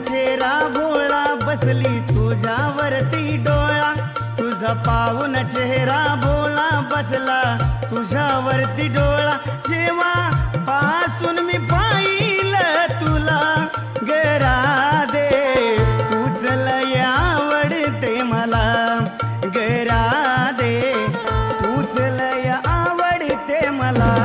चेहरा भोळा बसली तुझ्यावरती डोळा तुझा पाहून चेहरा भोळा बसला तुझ्यावरती डोळा जेव्हा पासून मी पाहिलं तुला गरादे तूच लय आवडते मला गरादे तूच लय आवडते मला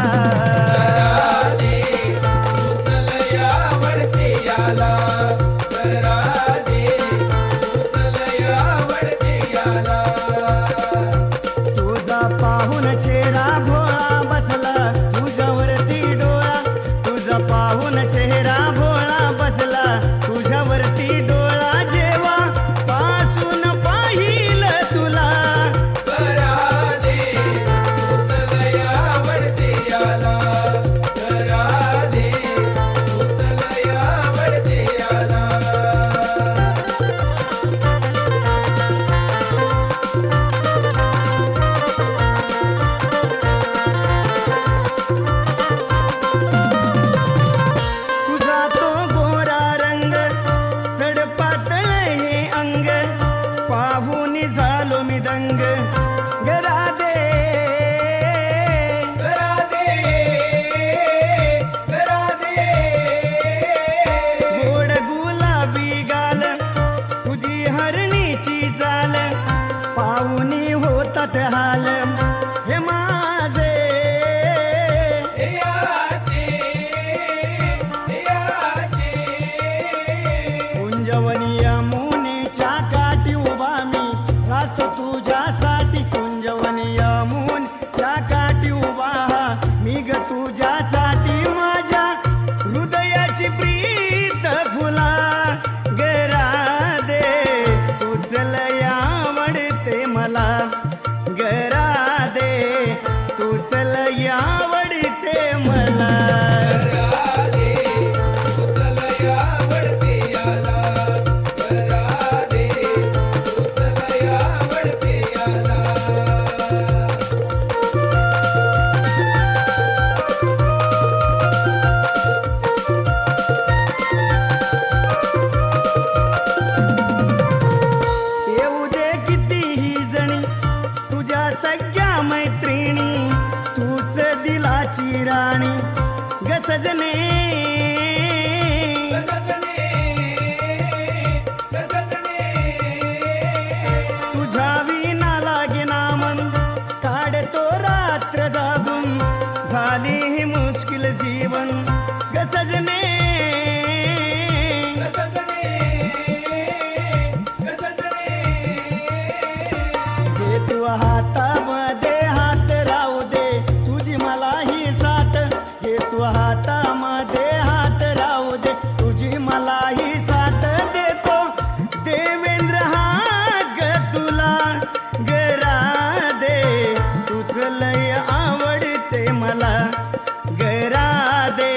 तुझा पाहून चेहरा भोळा बसला तुझ्यावरती डोळा तुझा पाहून चेहरा भोळा बसला तुझ्यावरती डोळा जेव्हा पासून पाहिलं तुला झालो मी दंग गरादे गरादे गरादे गोड गुलाबी गाल तुझी हरणीची चाल पाहुणी होतात हाल हे माझे कुंजवनिया मुनीच्या काठी उभा मी तुझ्यासाठी कुंजवनी यमुन त्या काठी उभा मी ग तुझ्यासाठी माझ्या हृदयाची प्रीत फुला गरादे तूच लय आवडते मला गरादे तूच लय आवडते मला सगळ्या मैत्रिणी तूच दिलाची राणी ग सजने तुझ्या विना लागे नामन काढतो रात्र दाबून झाली ही मुश्किल जीवन ग सजने तू हातामध्ये हात राहू दे तुझी मला ही साथ हे तू हातामध्ये हात राहू दे तुझी मला ही साथ देतो देवेंद्र हाग तुला गरादे तूच लय आवडते मला गरादे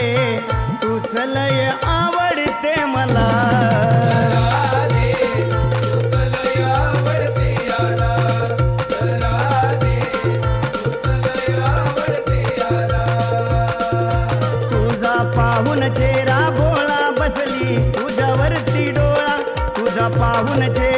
तूच लय आवडते मला पाहून चेहरा भोळा बसली तुझ्यावरती डोळा तुझा पाहून चेहरा